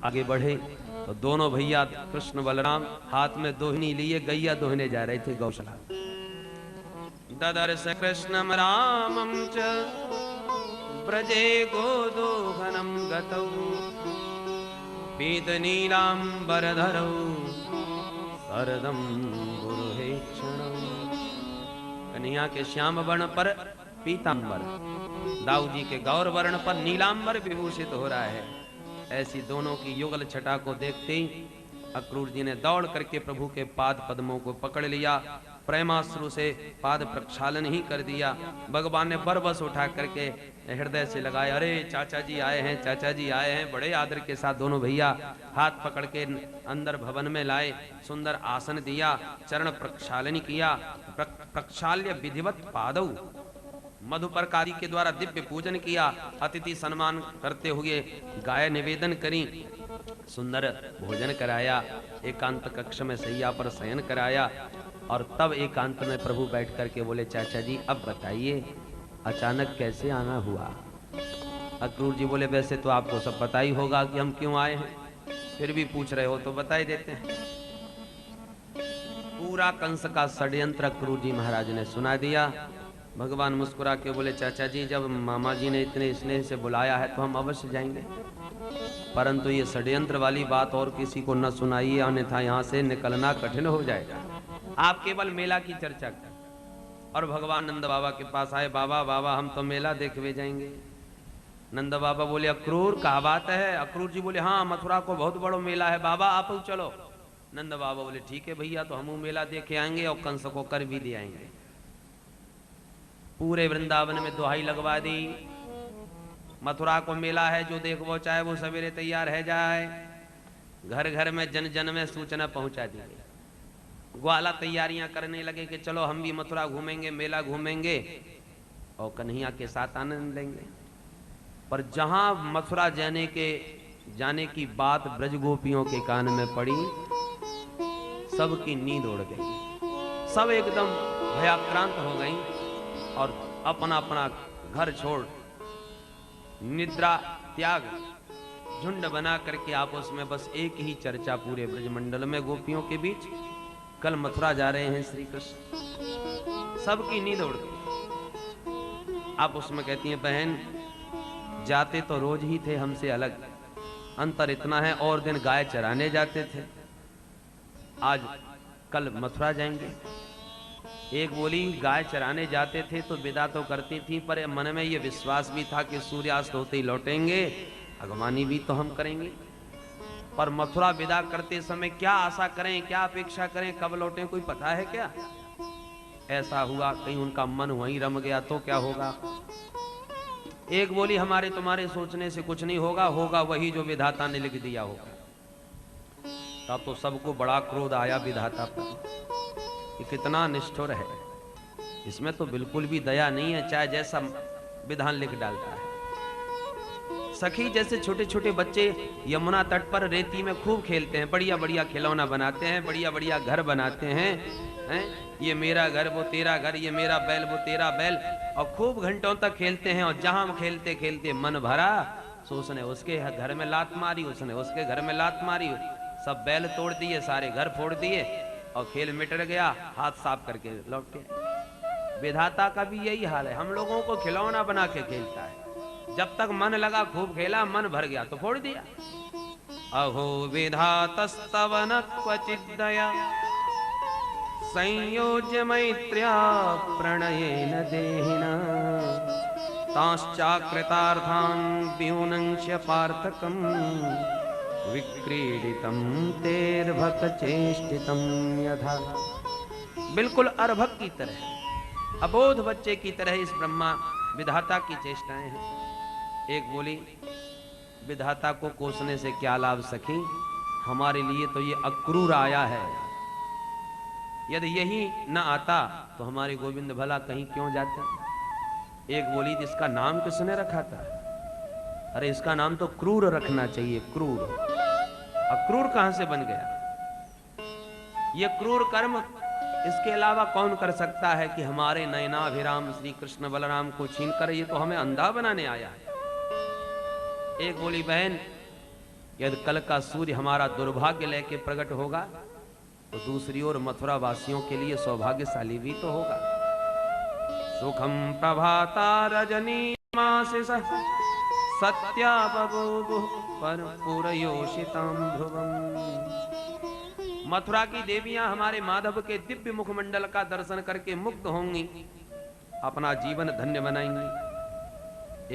आगे बढ़े तो दोनों भैया कृष्ण बलराम हाथ में दोहिनी लिए गैया दोहने जा रहे थे गौशाला। ददर्श कृष्णम रामं च ब्रजे गोदोहनम गतौ पीत नीलांबरधरौ सरदम गुरुहेक्षणौ। कन्हैया के श्याम वर्ण पर पीतांबर, दाऊ जी के गौर वर्ण पर नीलांबर विभूषित हो रहा है। ऐसी दोनों की युगल छटा को देखते ही अक्रूर जी ने दौड़ करके प्रभु के पाद पद्मों को पकड़ लिया, प्रेमाश्रु से पाद प्रक्षालन ही कर दिया। भगवान ने बरबस उठा करके हृदय से लगाया, अरे चाचा जी आए हैं, चाचा जी आए हैं। बड़े आदर के साथ दोनों भैया हाथ पकड़ के अंदर भवन में लाए, सुंदर आसन दिया, चरण प्रक्षालन किया। प्रक्षाल्य विधिवत पादौ, मधुपर्कारी के द्वारा दिव्य पूजन किया, अतिथि सम्मान करते हुए गाय निवेदन करी, सुंदर भोजन कराया, एकांत कक्ष में सैया पर शयन कराया। और तब एकांत में प्रभु बैठ करके बोले, चाचा जी अब बताइए अचानक कैसे आना हुआ। अक्रूर जी बोले, वैसे तो आपको सब पता ही होगा कि हम क्यों आए हैं, फिर भी पूछ रहे हो तो बता ही देते हैं। पूरा कंस का षड्यंत्र अक्रूर जी महाराज ने सुना दिया। भगवान मुस्कुरा के बोले, चाचा जी जब मामा जी ने इतने स्नेह से बुलाया है तो हम अवश्य जाएंगे, परंतु ये षड्यंत्र वाली बात और किसी को न सुनाइए, अन्यथा यहाँ से निकलना कठिन हो जाएगा। आप केवल मेला की चर्चा कर। और भगवान नंद बाबा के पास आए, बाबा बाबा हम तो मेला देखने जाएंगे। नंद बाबा बोले, अक्रूर क्या बात है। अक्रूर जी बोले, हाँ मथुरा को बहुत बड़ा मेला है बाबा, आप चलो। नंद बाबा बोले, ठीक है भैया, तो हम मेला देखे आएंगे और कंस को कर भी दे आएंगे। पूरे वृंदावन में दुहाई लगवा दी, मथुरा को मेला है, जो देखो चाहे वो सवेरे तैयार है जाए। घर घर में जन जन में सूचना पहुंचा दी गई। ग्वाला तैयारियां करने लगे कि चलो हम भी मथुरा घूमेंगे, मेला घूमेंगे और कन्हैया के साथ आनंद लेंगे। पर जहां मथुरा जाने की बात ब्रज गोपियों के कान में पड़ी, सबकी नींद उड़ गई, सब एकदम भयाक्रांत हो गई और अपना अपना घर छोड़ निद्रा त्याग झुंड बना करके आपस में बस एक ही चर्चा पूरे ब्रजमंडल में गोपियों के बीच, कल मथुरा जा रहे हैं श्री कृष्ण। सबकी नींद उड़ गई। आप उसमें कहती हैं, बहन जाते तो रोज ही थे हमसे अलग, अंतर इतना है और दिन गाय चराने जाते थे, आज कल मथुरा जाएंगे। एक बोली, गाय चराने जाते थे तो विदा तो करती थी, पर मन में ये विश्वास भी था कि सूर्यास्त होते ही लौटेंगे, अगवानी भी तो हम करेंगे। पर मथुरा विदा करते समय क्या आशा करें, क्या अपेक्षा करें, कब लौटें, कोई पता है क्या। ऐसा हुआ कहीं उनका मन वहीं रम गया तो क्या होगा। एक बोली, हमारे तुम्हारे सोचने से कुछ नहीं होगा, होगा वही जो विधाता ने लिख दिया होगा। तब तो सबको बड़ा क्रोध आया विधाता पर, ये कितना निष्ठुर है, इसमें तो बिल्कुल भी दया नहीं है, चाहे जैसा विधान लिख डालता है। सखी जैसे छोटे छोटे बच्चे यमुना तट पर रेती में खूब खेलते हैं, बढ़िया बढ़िया खिलौना बनाते हैं, बढ़िया बढ़िया घर बनाते हैं, ये मेरा घर वो तेरा घर, ये मेरा बैल वो तेरा बैल, और खूब घंटों तक खेलते हैं। और जहां खेलते खेलते मन भरा, सो उसने उसके घर में लात मारी, उसने उसके घर में लात मारी, सब बैल तोड़ दिए, सारे घर फोड़ दिए और खेल मिट गया, हाथ साफ करके लौट के। विधाता का भी यही हाल है, हम लोगों को खिलौना बना के खेलता है, जब तक मन लगा खूब खेला, मन भर गया तो फोड़ दिया। अहो विधातस्तव न क्वचित् दया संयोज्य मैत्र्या प्रणयेन देहिना तांश्चाकृतार्थान् विहुनंस्य पार्थकम् विक्रीडितं तेर्भक चेष्टितं यथा। बिल्कुल अर्भक की तरह, अबोध बच्चे की तरह इस ब्रह्मा विधाता की चेष्टाएं हैं। एक बोली, विधाता को कोसने से क्या लाभ सखी, हमारे लिए तो ये अक्रूर आया है, यदि यही न आता तो हमारे गोविंद भला कहीं क्यों जाता। एक बोली, जिसका नाम किसने रखा था, अरे इसका नाम तो क्रूर रखना चाहिए, क्रूर। अक्रूर कहां से बन गया। ये क्रूर कर्म इसके अलावा कौन कर सकता है कि हमारे नयनाभिराम श्री कृष्ण बलराम को छीन कर ये तो हमें अंधा बनाने आया है। एक बोली, बहन यदि कल का सूर्य हमारा दुर्भाग्य लेके प्रकट होगा तो दूसरी ओर मथुरा वासियों के लिए सौभाग्यशाली भी तो होगा। सुखम प्रभाता रजनी मासिस सत्या बभूवुः कर्पूरयोषितां ध्रुवम्। मथुरा की देवियां हमारे माधव के दिव्य मुखमंडल का दर्शन करके मुक्त होंगी, अपना जीवन धन्य बनाएंगी।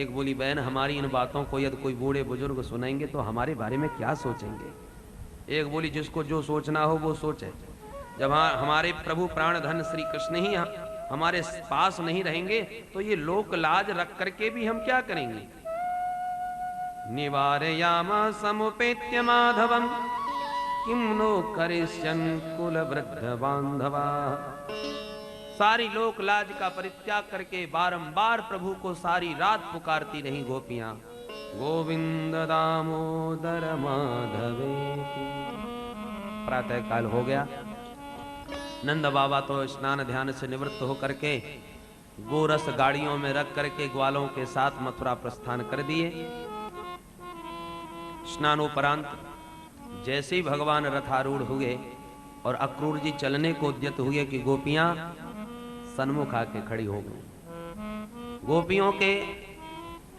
एक बोली, बहन हमारी इन बातों को यदि कोई बूढ़े बुजुर्ग सुनाएंगे तो हमारे बारे में क्या सोचेंगे। एक बोली, जिसको जो सोचना हो वो सोचे। जब हमारे प्रभु प्राणधन श्री कृष्ण ही हमारे पास नहीं रहेंगे तो ये लोक लाज रख करके भी हम क्या करेंगे। निवारयाम समुपेत्य माधवम किम नो करिष्यन् कुल वृद्ध बांधवा। सारी लोक लाज का परित्याग करके बारंबार प्रभु को सारी रात पुकारती रही गोपियां, गोविंद दामोदर माधवेति। प्रातः काल हो गया। नंद बाबा तो स्नान ध्यान से निवृत्त होकर के गोरस गाड़ियों में रख करके ग्वालों के साथ मथुरा प्रस्थान कर दिए। स्नानोपरांत जैसे ही भगवान रथारूढ़ हुए और अक्रूर जी चलने को उद्यत हुए कि गोपियां सन्मुख आके खड़ी हो गई। गोपियों के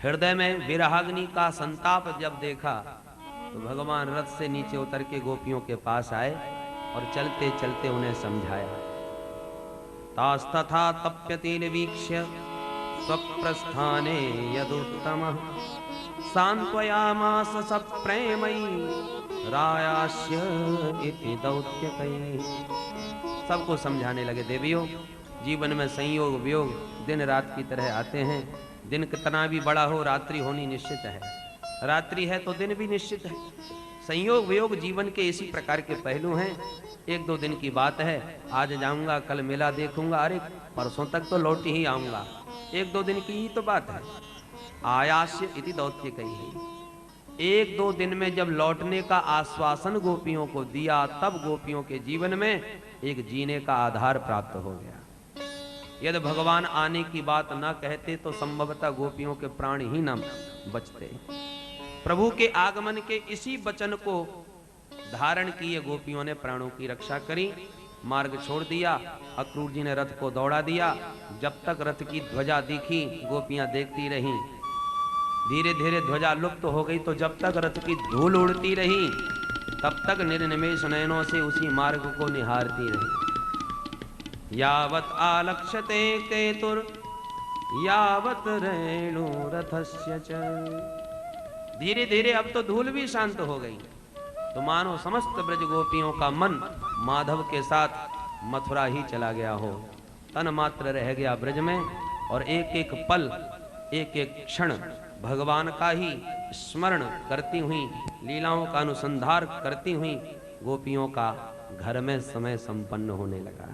हृदय में विरहाग्नि का संताप जब देखा तो भगवान रथ से नीचे उतर के गोपियों के पास आए और चलते चलते उन्हें समझाया। तास्तथा तप्यते वीक्ष्य स्वप्रस्थाने यदुत्तमः सांत्वयामास सप्रेमयी रायास्य इति दौत्यकैः। सबको समझाने लगे, देवियों जीवन में संयोग वियोग दिन रात की तरह आते हैं। दिन कितना भी बड़ा हो रात्रि होनी निश्चित है, रात्रि है तो दिन भी निश्चित है। संयोग वियोग जीवन के इसी प्रकार के पहलू हैं। एक दो दिन की बात है, आज जाऊंगा कल मेला देखूंगा, अरे परसों तक तो लौट ही आऊंगा। एक दो दिन की ही तो बात है। आयास्य इति दौत्यकैः। एक दो दिन में जब लौटने का आश्वासन गोपियों को दिया तब गोपियों के जीवन में एक जीने का आधार प्राप्त हो गया। यदि भगवान आने की बात न कहते तो संभवतः गोपियों के प्राण ही न बचते। प्रभु के आगमन के इसी वचन को धारण किए गोपियों ने प्राणों की रक्षा करी, मार्ग छोड़ दिया। अक्रूर जी ने रथ को दौड़ा दिया। जब तक रथ की ध्वजा दिखी गोपियां देखती रहीं। धीरे धीरे ध्वजा लुप्त हो गई तो जब तक रथ की धूल उड़ती रही तब तक निर्निमेष नयनों से उसी मार्ग को निहारती रही। यावत आलक्ष्यते केतुर यावत रेणु रथस्य च। धीरे धीरे अब तो धूल भी शांत हो गई तो मानो समस्त ब्रज गोपियों का मन माधव के साथ मथुरा ही चला गया हो। तन मात्र रह गया ब्रज में और एक एक पल एक एक क्षण भगवान का ही स्मरण करती हुई, लीलाओं का अनुसंधान करती हुई गोपियों का घर में समय संपन्न होने लगा।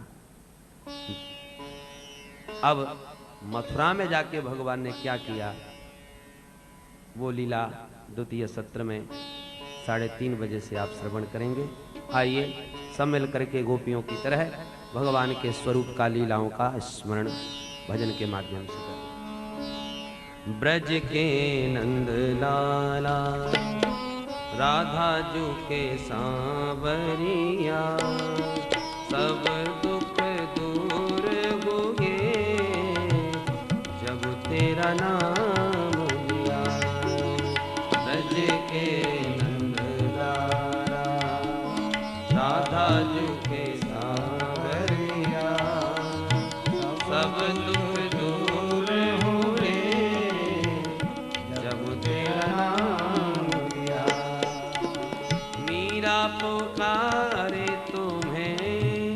अब मथुरा में जाके भगवान ने क्या किया वो लीला द्वितीय सत्र में 3:30 बजे से आप श्रवण करेंगे। आइए सब मिल करके गोपियों की तरह भगवान के स्वरूप का लीलाओं का स्मरण भजन के माध्यम से करें। ब्रज के नंद लाला राधा जू के सांवरिया सब दुख दूर हुए जब तेरा नाम लिया। ब्रज के नंद लाला राधा जू के सांवरिया सब दुख दूर हुए जब तेरा नाम लिया। मीरा पुकारे तुम्हें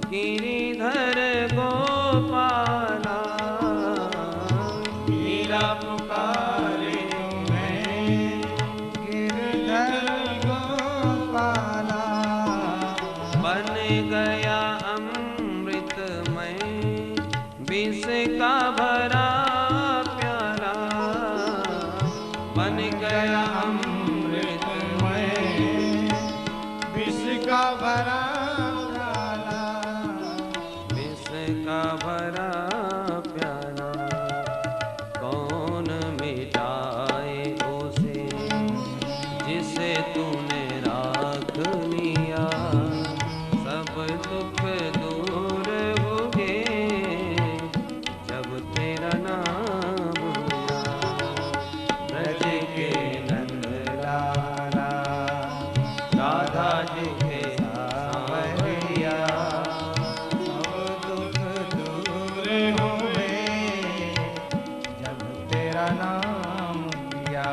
गिरिधर गोपाला। मीरा पुकारे तुम्हें गिरिधर जिसे तूने राख लिया, सब दुख दूर हो गए जब तेरा नाम लिया। ब्रज के नंद लाला, राधा जी के सांवरिया, सब दुख दूर हुए जब तेरा नाम लिया।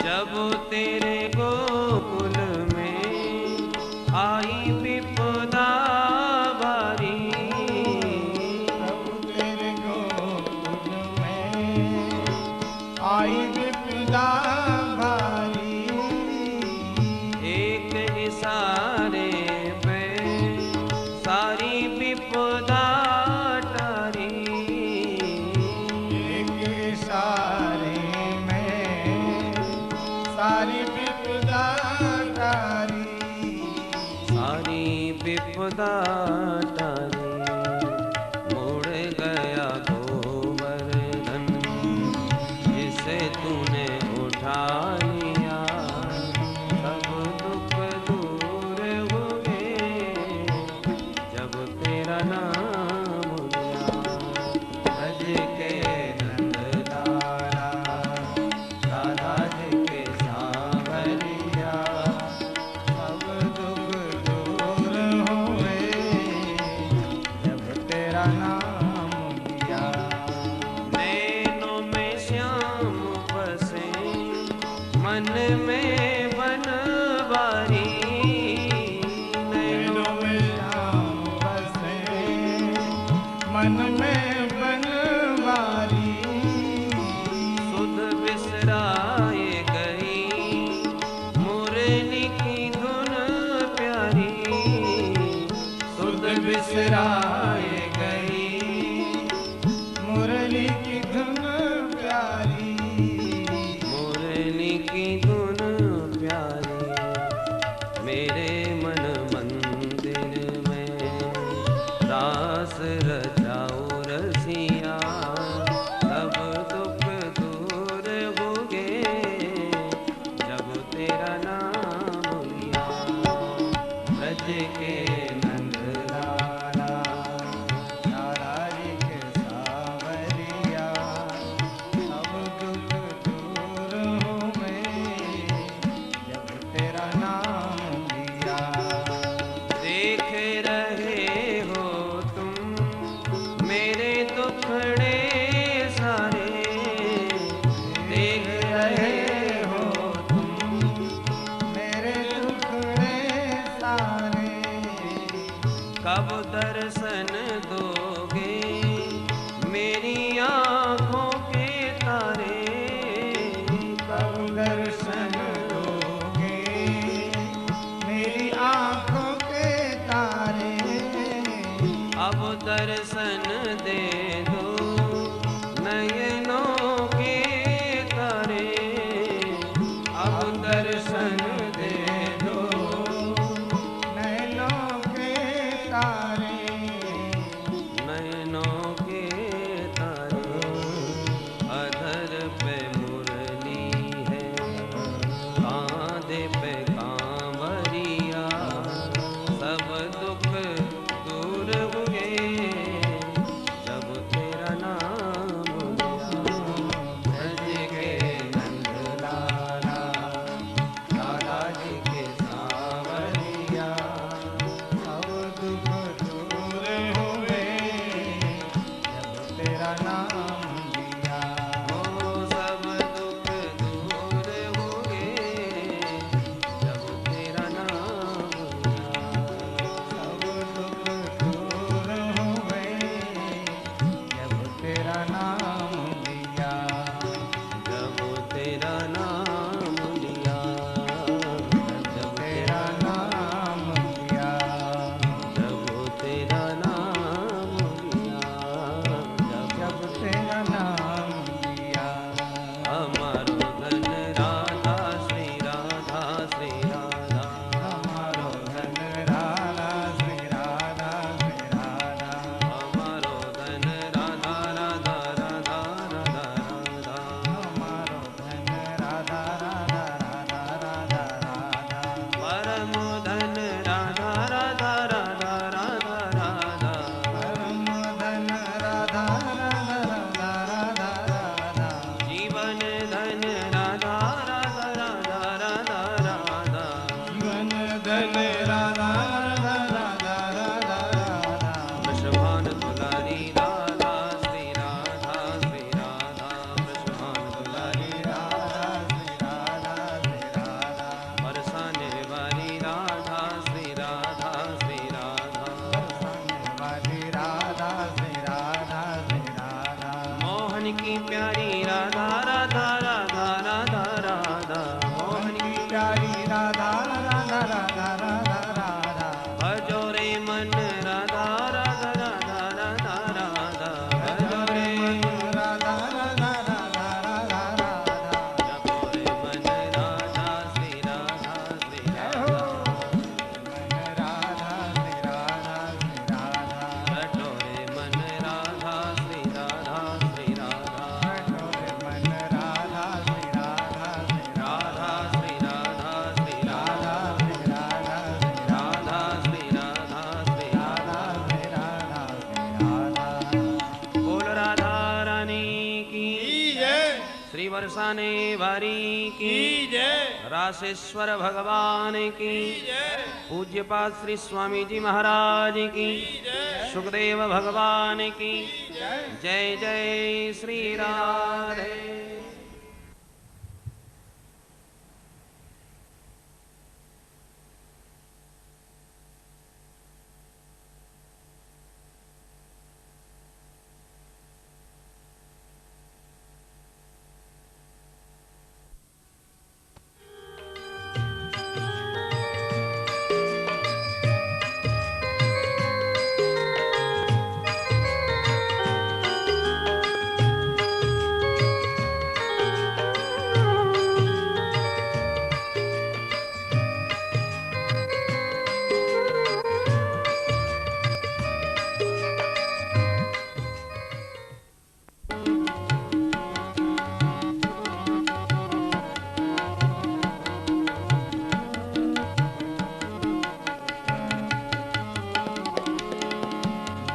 जब तेरे गोकुल में आई विपदा भारी, प्रभु तेरे गोकुल में आई विपदा भारी, एक इशारे पे सारी विपदा टारी। एक इशारे में सारी विपदा टारी। सारी विपदा टारी, मुड़ गया गोवर्धन जिसे तूने उठा लिया, सब दुख दूर हो गए जब तेरा नाम लिया। ब्रज के नंद लाला, राधा जी के सांवरिया, सब दुख दूर हुए जब तेरा नाम लिया। नैनों में श्याम बसे, मन में बनवारी। नैनों में श्याम बसे, मन में बनवारी। सुध बिसराए गई मुरली की धुन प्यारी। सुध बिसराए गई मुरली की धुन प्यारी। मुरली की धुन प्यारी। मेरे मन मंदिर में रास रचाओ रसिया, सब दुख दूर हो गए जब तेरा नाम लिया। ब्रज के नंद लाला, राधा जी के सांवरिया, सब दुख दूर हुए जब तेरा नाम लिया। देख रहे हो तुम मेरे दुखड़े सारे। देख रहे हो तुम मेरे दुखड़े सारे। कब दर्शन दोगे मेरी आँखों के तारे। कब दर्शन दोगे मेरी आँखों के तारे। अब दर्शन दे दो नयनों के तारे। अब दर्शन दे दो नैनों के तारे। नयनों के तारे। अधर पे मुरली है प्यारी राधा राधा राधा राधा राधा भजो रे मन राधा राधा राधा राधा राधा भजो रे मन राधा राधा राधा राधा राधा जपो रे मन राधा श्री राधा श्री राधा मन राधा श्री राधा श्री राधा रटो रे मन राधा श्री राधा श्री राधा रटो रे मन राधा श्री राधा श्री राधा श्री राधा श्री राधा राधा श्री राधा श्री राधा श्री राधा श्री राधा राधा श्री राधा श्री राधा बोल राधा रानी की श्री बरसाने वारी की रासेश्वर भगवान की पूज्यपाद श्री स्वामी जी महाराज की सुखदेव भगवान की जय जय श्री राधे।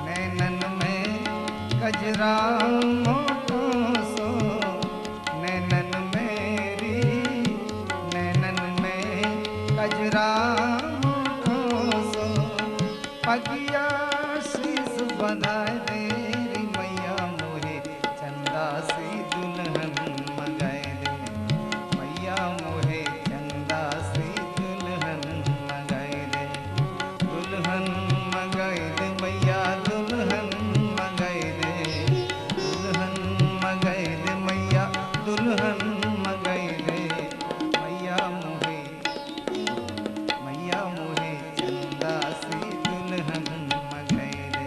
नैनन में गजरा मोटो सो नैनन मेरी नैनन में गजरा मोटो सो पगिया शीस बधाए देरी मैया मोहे चंदा सी दुल्हन मगाए दे मैया मोहे चंदा सी दुल्हन मगाए दे दुल्हन मगाए दे मैया दुल्हन मगाए दे दुल्हन मगाए दे मैया दुल्हन मगाए दे मैया मोहे चंदा सी दुल्हन मगाए दे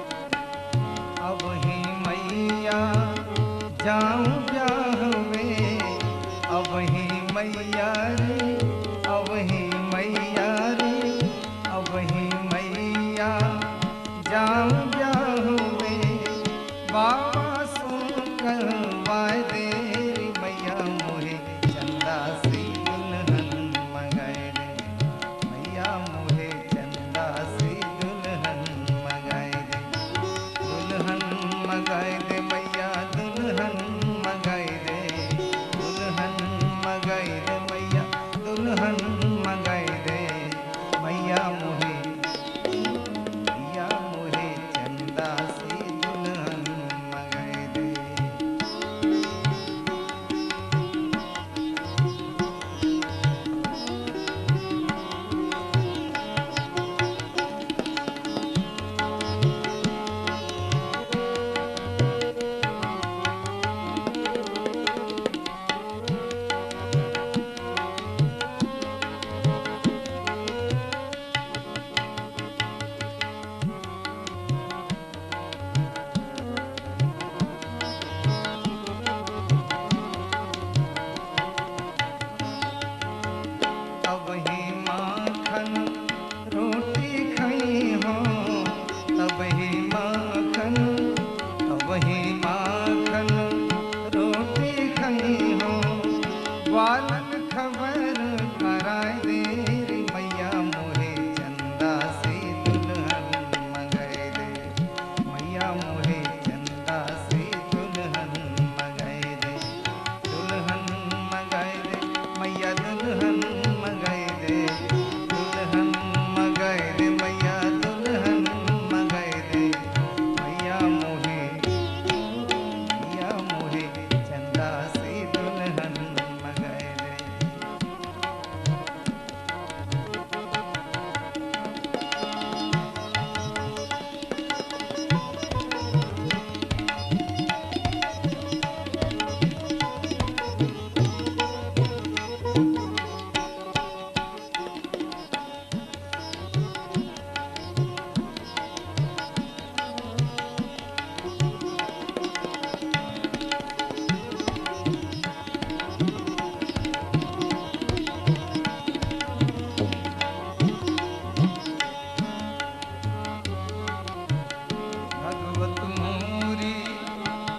अब ही मैया जाऊं ब्याह में अब ही मैया रे अब ही मैया रे अब ही मैया जाऊं ब्याह में बाबा सुन करवाए दे रे मैया मोहे चंदा सी दुल्हन मगाए दे मैया मोहे चंदा सी दुल्हन मगाए दे दुल्हन मगाए दे मैया दुल्हन मगाए दे दुल्हन मगाए दे मैया दुल्हन मगाए दे मैया मोहे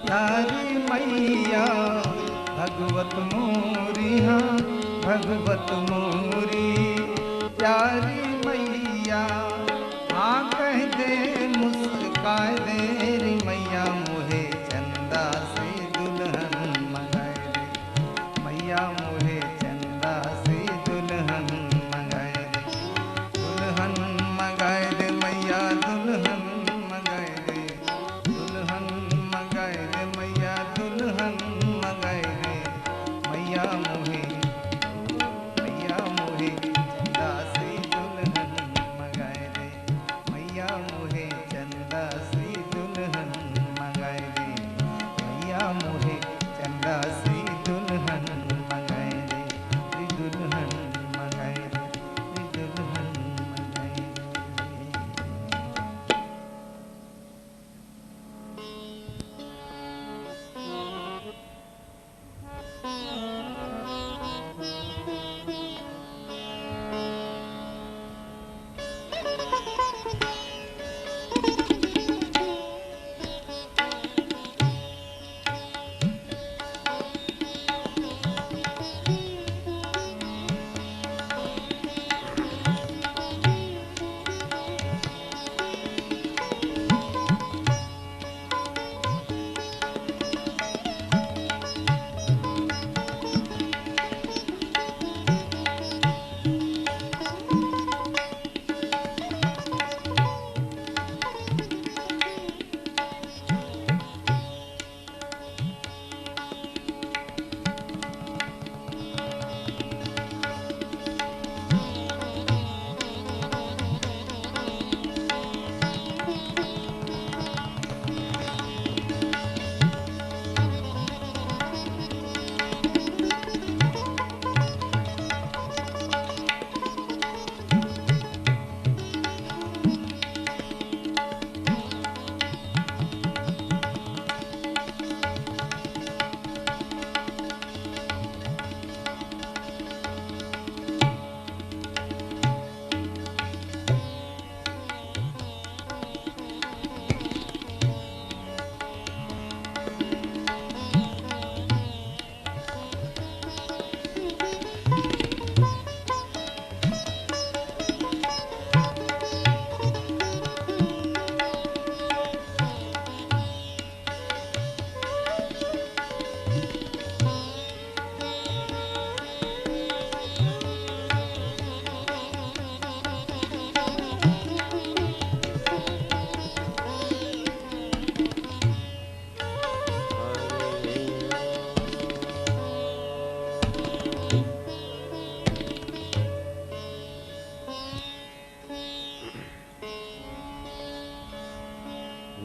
प्यारी मैया भगवत मोरी, हाँ भगवत मोरी प्यारी मैया। हाँ कह दे मुस्का दे रे मैया, मोहे चंदा से दुल्हन मंगाए दे मैया, मोहे चंदा से दुल्हन मंगाए दे, दुल्हन मंगाए दे मैया, दुल्हन मंगाए दे, दुल्हन मंगाए दे मैया, दुल्हन मंगाए दे मैया, मोहे चंदा से दुल्हन मंगाए दे मैया, मोहे चंदा से दुल्हन मंगाए दे मैया, मोहे चंदा से दुल्हन मंगाए दे, दुल्हन मंगाए दे, दुल्हन मंगाए दे।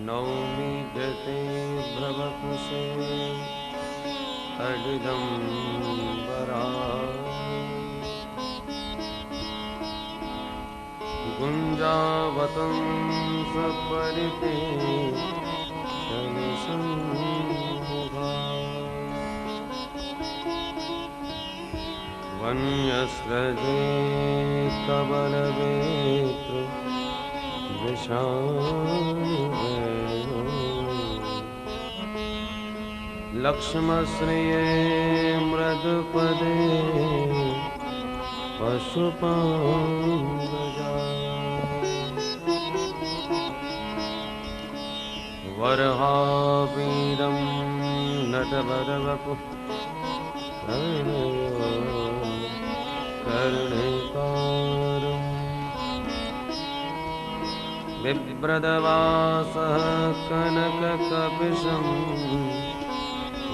नौमी गते भवकुशे अडिदम्बरा गुञ्जावतं सपरिते शनिसंमुखा वन्यस्रजे कबलवेत्र लक्ष्मश्रिये मृदुपदे पशुपांगजा वरहावीरं नटवरवपु कर्णिकारम् बिभ्रदवासः कनककपिशं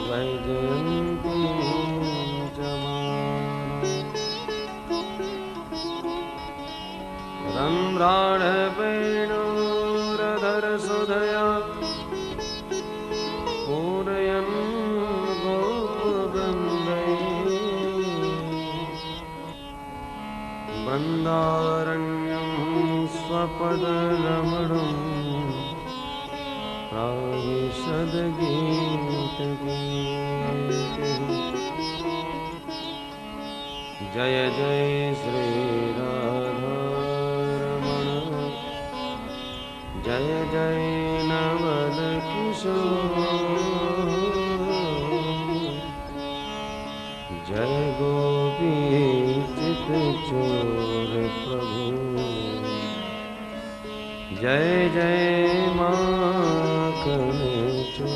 वैजयन्तीं च रन्ध्राढवेणुरधरसुधया पूरयन् गोपवृन्दैः वृन्दारण्यं स्वपदरमणं प्राविशद्गीतगीतिः। जय जय श्री राधारमण, जय जय नवल किशोर। जय जय माखन चोर।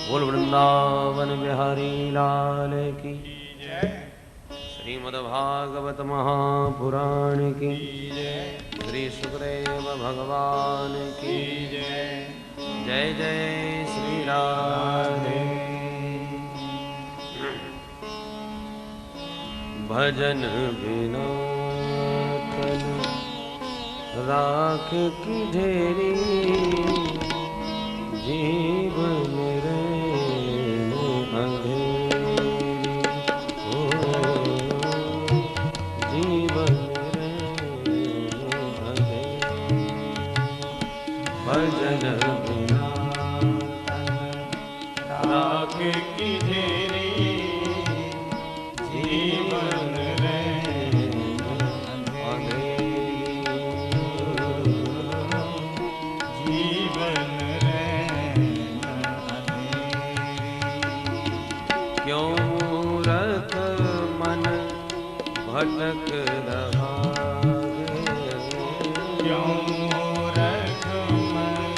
बोल वृंदावन बिहारी लाल की जय। श्रीमद्भागवत महापुराण की जय। श्री सुखदेव भगवान की जय। जय जय श्री राधे। भजन बिना तन राख की ढेरी जीवन रैन अंधेरी। ओ जीवन रैन अंधेरी। भजन बिना राख की ढेरी जीवन रैन अंधेरी। जीवन रैन अंधेरी। क्यों मूरख मन भटक रहा है। क्यों मूरख मन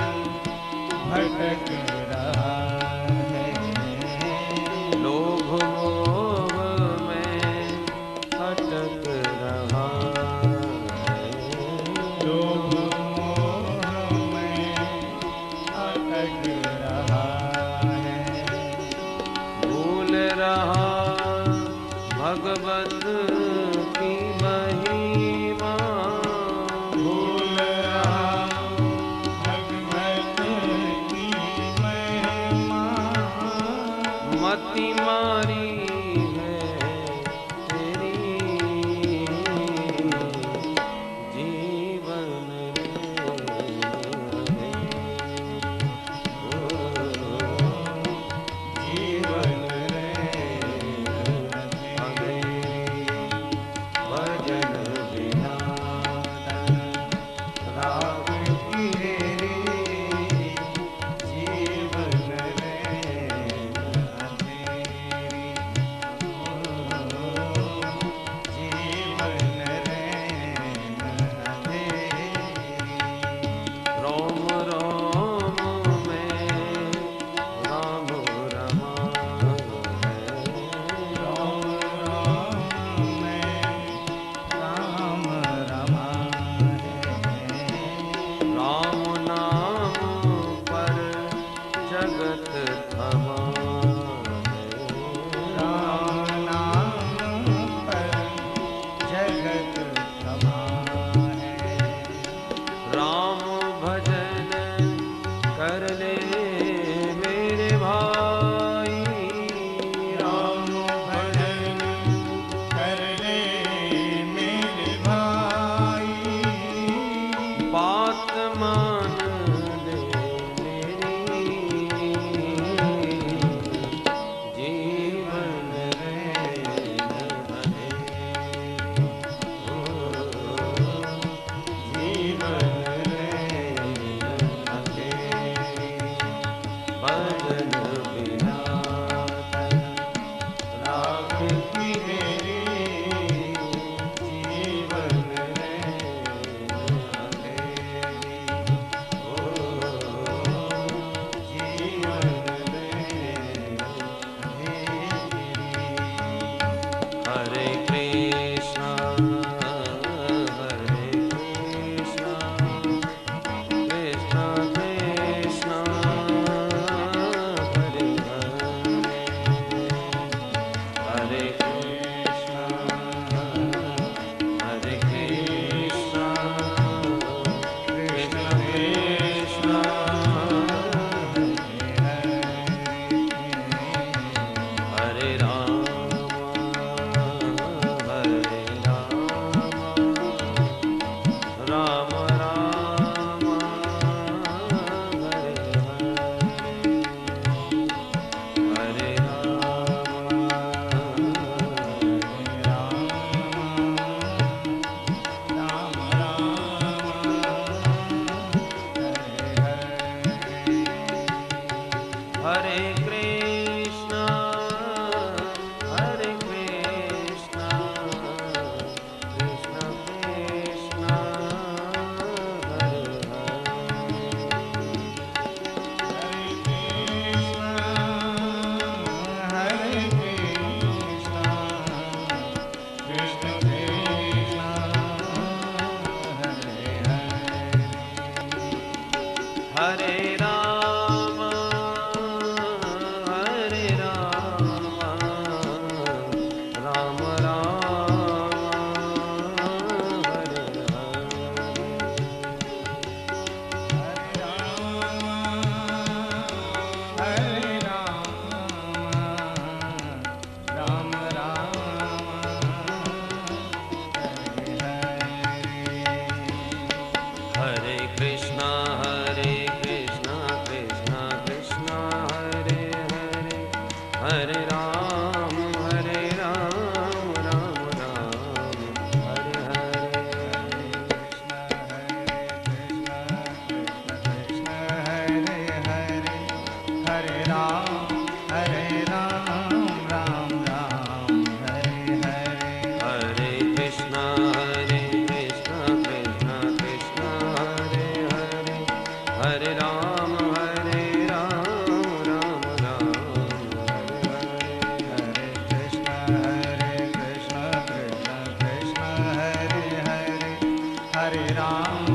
हरे राम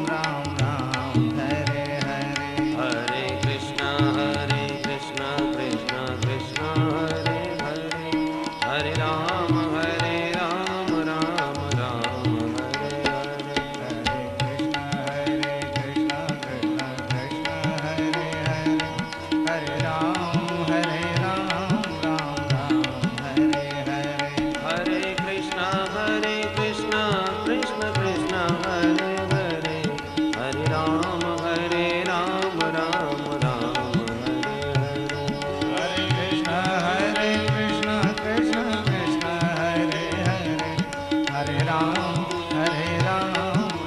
राम राम हरे हरे। हरे कृष्णा कृष्णा कृष्णा हरे हरे, हरे राम राम राम हरे हरे। हरे कृष्णा कृष्णा कृष्णा हरे हरे, हरे राम राम राम हरे हरे। हरे कृष्णा कृष्णा कृष्ण कृष्ण हरे हरे, हरे राम राम राम हरे हरे। हरे कृष्णा कृष्णा कृष्णा हरे हरे, हरे राम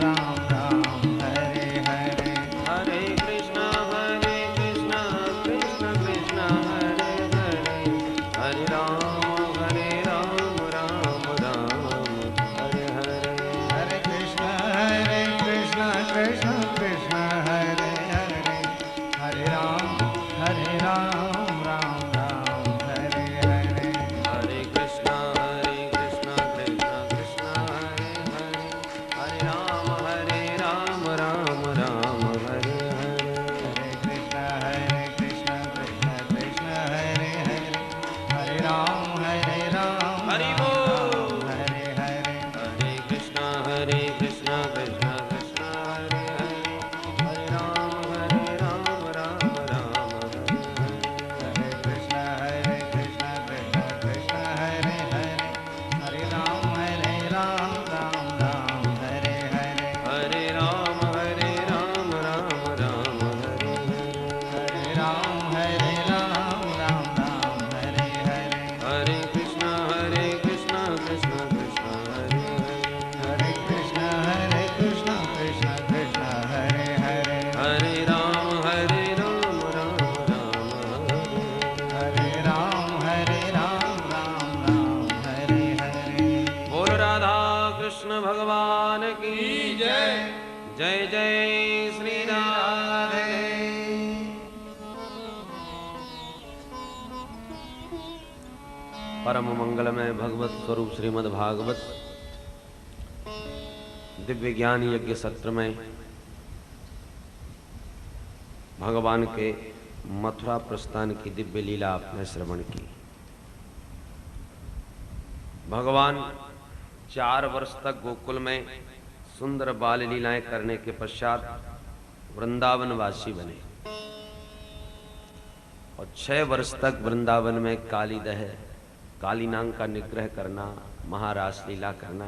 राम राम हरे हरे। हरे कृष्णा कृष्णा कृष्ण कृष्ण हरे हरे, हरे राम राम राम हरे हरे। हरे कृष्णा कृष्णा कृष्णा हरे हरे, हरे राम राम राम हरे हरे। हरे कृष्णा कृष्णा कृष्णा हरे हरे, हरे राम राम राम हरे हरे। हरे कृष्णा कृष्णा कृष्णा हरे हरे, हरे राम हरि राम बोल। हरे हरे। हरे कृष्णा कृष्णा कृष्णा हरे हरे, हरे राम राम राम हरे हरे। हरे कृष्णा कृष्णा कृष्णा हरे हरे, हरे राम राम राम हरे हरे। हरे राम राम राम हरे हरे। हरे राम राम हरे हरे। हरे कृष्णा कृष्णा कृष्णा हरे हरे, हरे कृष्णा कृष्णा कृष्णा हरे हरे। हरे राम राम राम हरे हरे। हरे राम राम हरे हरे। बोल राधा कृष्ण भगवान की जय। जय जय श्री राधे। परम मंगलमय भगवत स्वरूप श्रीमद् भागवत दिव्य ज्ञान यज्ञ सत्र में भगवान के मथुरा प्रस्थान की दिव्य लीला आपने श्रवण की। भगवान 4 वर्ष तक गोकुल में सुंदर बाल लीलाएं करने के पश्चात वृंदावनवासी बने और 6 वर्ष तक वृंदावन में काली दह काली नाग का निग्रह करना, महारास लीला करना,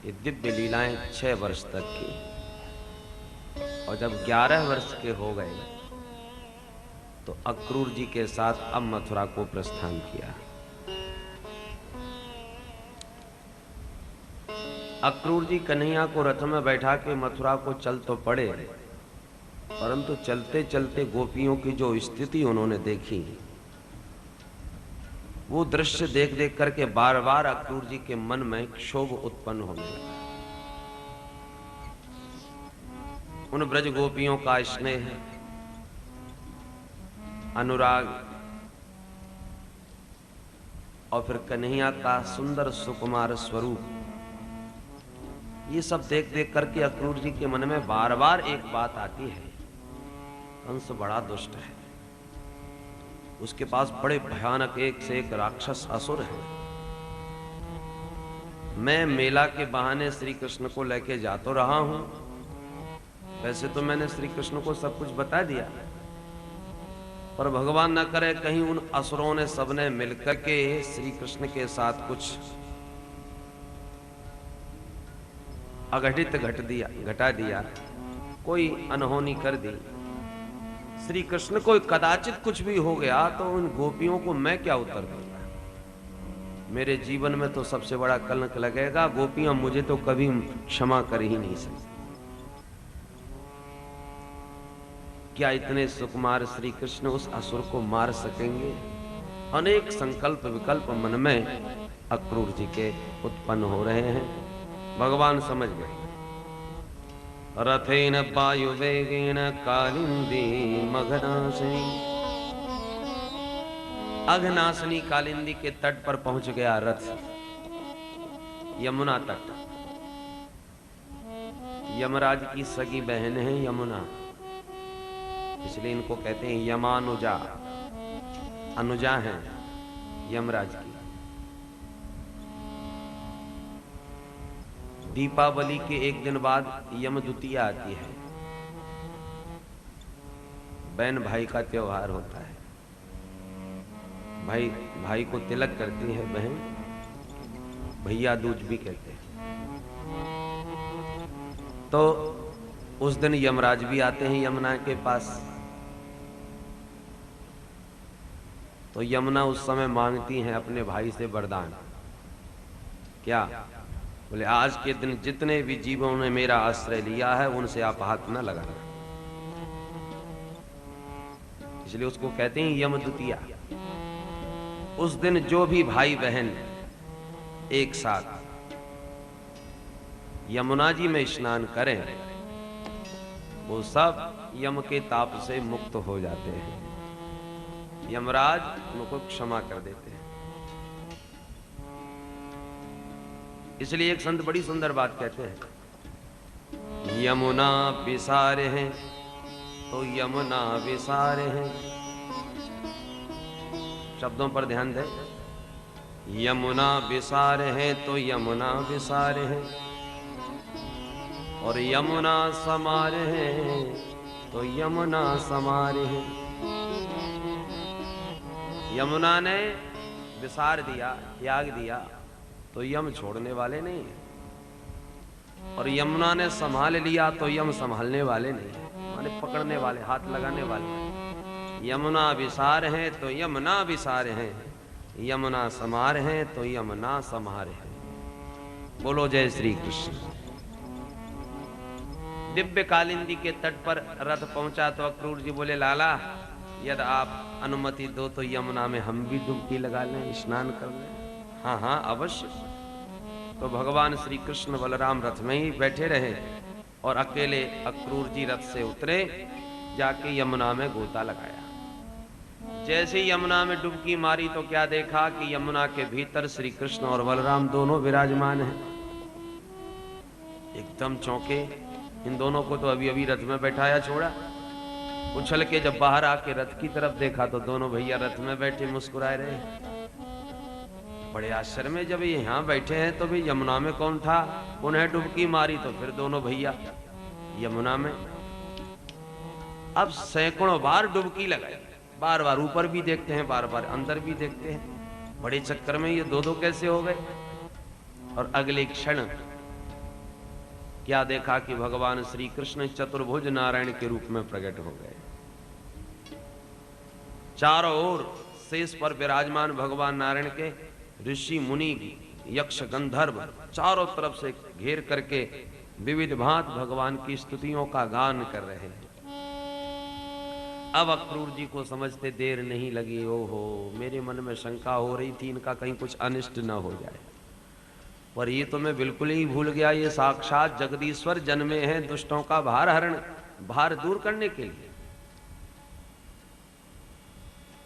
ये दिव्य लीलाएं 6 वर्ष तक की। और जब 11 वर्ष के हो गए तो अक्रूर जी के साथ अब मथुरा को प्रस्थान किया। अक्रूर जी कन्हैया को रथ में बैठा के मथुरा को चल तो पड़े, परंतु चलते चलते गोपियों की जो स्थिति उन्होंने देखी, वो दृश्य देख देख करके बार बार अक्रूर जी के मन में क्षोभ उत्पन्न होने लगा। उन ब्रज गोपियों का स्नेह, अनुराग और फिर कन्हैया का सुंदर सुकुमार स्वरूप, ये सब देख देख करके अक्रूर जी के मन में बार बार एक बात आती है, कंस बड़ा दुष्ट है, उसके पास बड़े भयानक एक से एक राक्षस असुर हैं। मैं मेला के बहाने श्री कृष्ण को लेके जा तो रहा हूं, वैसे तो मैंने श्री कृष्ण को सब कुछ बता दिया, पर भगवान न करे कहीं उन असुरों ने सबने मिलकर के श्री कृष्ण के साथ कुछ अघटित घटा दिया, कोई अनहोनी कर दी, श्री कृष्ण को कदाचित कुछ भी हो गया तो उन गोपियों को मैं क्या उत्तर दूंगा। मेरे जीवन में तो सबसे बड़ा कलंक लगेगा, गोपियां मुझे तो कभी क्षमा कर ही नहीं सकती। क्या इतने सुकुमार श्री कृष्ण उस असुर को मार सकेंगे? अनेक संकल्प विकल्प मन में अक्रूर जी के उत्पन्न हो रहे हैं। भगवान समझ गए। रथेन वायुवेगेन कालिंदी मघनाशिनी, अघनाशिनी कालिंदी के तट पर पहुंच गया रथ, यमुना तट। यमराज की सगी बहन है यमुना, इसलिए इनको कहते हैं यमानुजा, अनुजा हैं यमराज की। दीपावली के एक दिन बाद यमद्वितीया आती है, बहन भाई का त्योहार होता है। भाई भाई को तिलक करती है बहन, भैया दूज भी कहते हैं। तो उस दिन यमराज भी आते हैं यमुना के पास। तो यमुना उस समय मांगती हैं अपने भाई से वरदान। क्या? बोले आज के दिन जितने भी जीवों ने मेरा आश्रय लिया है उनसे आप हाथ न लगाना। इसलिए उसको कहते हैं यमद्वितीया। उस दिन जो भी भाई बहन एक साथ यमुना जी में स्नान करें वो सब यम के ताप से मुक्त हो जाते हैं, यमराज उनको क्षमा कर देते हैं। इसलिए एक संत बड़ी सुंदर बात कहते हैं, यमुना विसारे हैं तो यमुना विसारे हैं। शब्दों पर ध्यान दें, यमुना विसारे हैं तो यमुना विसारे हैं, और यमुना समारे हैं तो यमुना समारे हैं। यमुना ने विसार दिया, त्याग दिया, तो यम छोड़ने वाले नहीं है, और यमुना ने संभाल लिया तो यम संभालने वाले नहीं है, माने पकड़ने वाले, हाथ लगाने वाले। यमुना विसार हैं तो यमुना विसार हैं, यमुना समार हैं तो यमुना समार हैं। बोलो जय श्री कृष्ण। दिव्य कालिंदी के तट पर रथ पहुंचा तो अक्रूर जी बोले, लाला यदि आप अनुमति दो तो यमुना में हम भी डुबकी लगा लें, स्नान कर लें। हाँ हाँ अवश्य। तो भगवान श्री कृष्ण बलराम रथ में ही बैठे रहे और अकेले अक्रूर जी रथ से उतरे, जाके यमुना में गोता लगाया। जैसे यमुना में डुबकी मारी तो क्या देखा कि यमुना के भीतर श्री कृष्ण और बलराम दोनों विराजमान हैं। एकदम चौंके, इन दोनों को तो अभी अभी रथ में बैठाया छोड़ा। उछल के जब बाहर आके रथ की तरफ देखा तो दोनों भैया रथ में बैठे मुस्कुराए रहे। बड़े आश्चर्य में, जब ये यहाँ बैठे हैं तो भी यमुना में कौन था? उन्हें डुबकी मारी तो फिर दोनों भैया यमुना में। अब सैकड़ों बार डुबकी लगाई, बार बार ऊपर भी देखते हैं, बार बार अंदर भी देखते हैं। बड़े चक्कर में ये दो दो कैसे हो गए। और अगले क्षण क्या देखा कि भगवान श्री कृष्ण चतुर्भुज नारायण के रूप में प्रकट हो गए। चारों ओर शेष पर विराजमान भगवान नारायण के ऋषि मुनि यक्ष गंधर्व चारों तरफ से घेर करके विविध भांत भगवान की स्तुतियों का गान कर रहे हैं। अब अक्रूर जी को समझते देर नहीं लगी। ओहो, मेरे मन में शंका हो रही थी इनका कहीं कुछ अनिष्ट न हो जाए, पर ये तो मैं बिल्कुल ही भूल गया, ये साक्षात जगदीश्वर जन्मे हैं दुष्टों का भार दूर करने के लिए।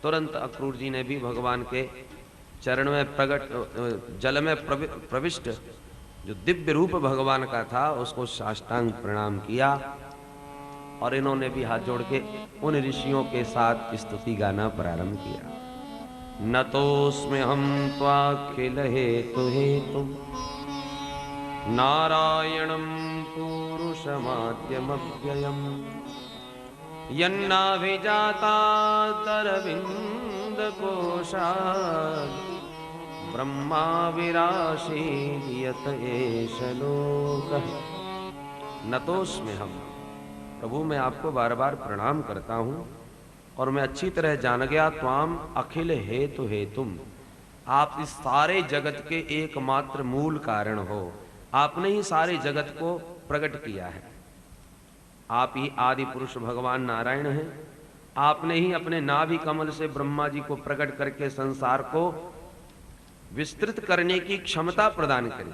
तुरंत अक्रूर जी ने भी भगवान के चरण में जल में प्रविष्ट जो दिव्य रूप भगवान का था उसको साष्टांग प्रणाम किया, और इन्होंने भी हाथ जोड़ के उन ऋषियों के साथ स्तुति गाना प्रारंभ किया। नतोस्मि हम त्वाखिल हेतु हेतु नारायणं पुरुषमाद्यमव्ययम् यन्नाभिजातादरविन्दकोशात् ब्रह्मा विराशीयत एष लोकः। नतोस्मि हम, प्रभु मैं आपको बार बार प्रणाम करता हूं, और मैं अच्छी तरह जान गया त्वाम अखिल हेतु हेतुम, आप इस सारे जगत के एकमात्र मूल कारण हो। आपने ही सारे जगत को प्रकट किया है। आप ही आदि पुरुष भगवान नारायण हैं। आपने ही अपने नाभि कमल से ब्रह्मा जी को प्रकट करके संसार को विस्तृत करने की क्षमता प्रदान करी।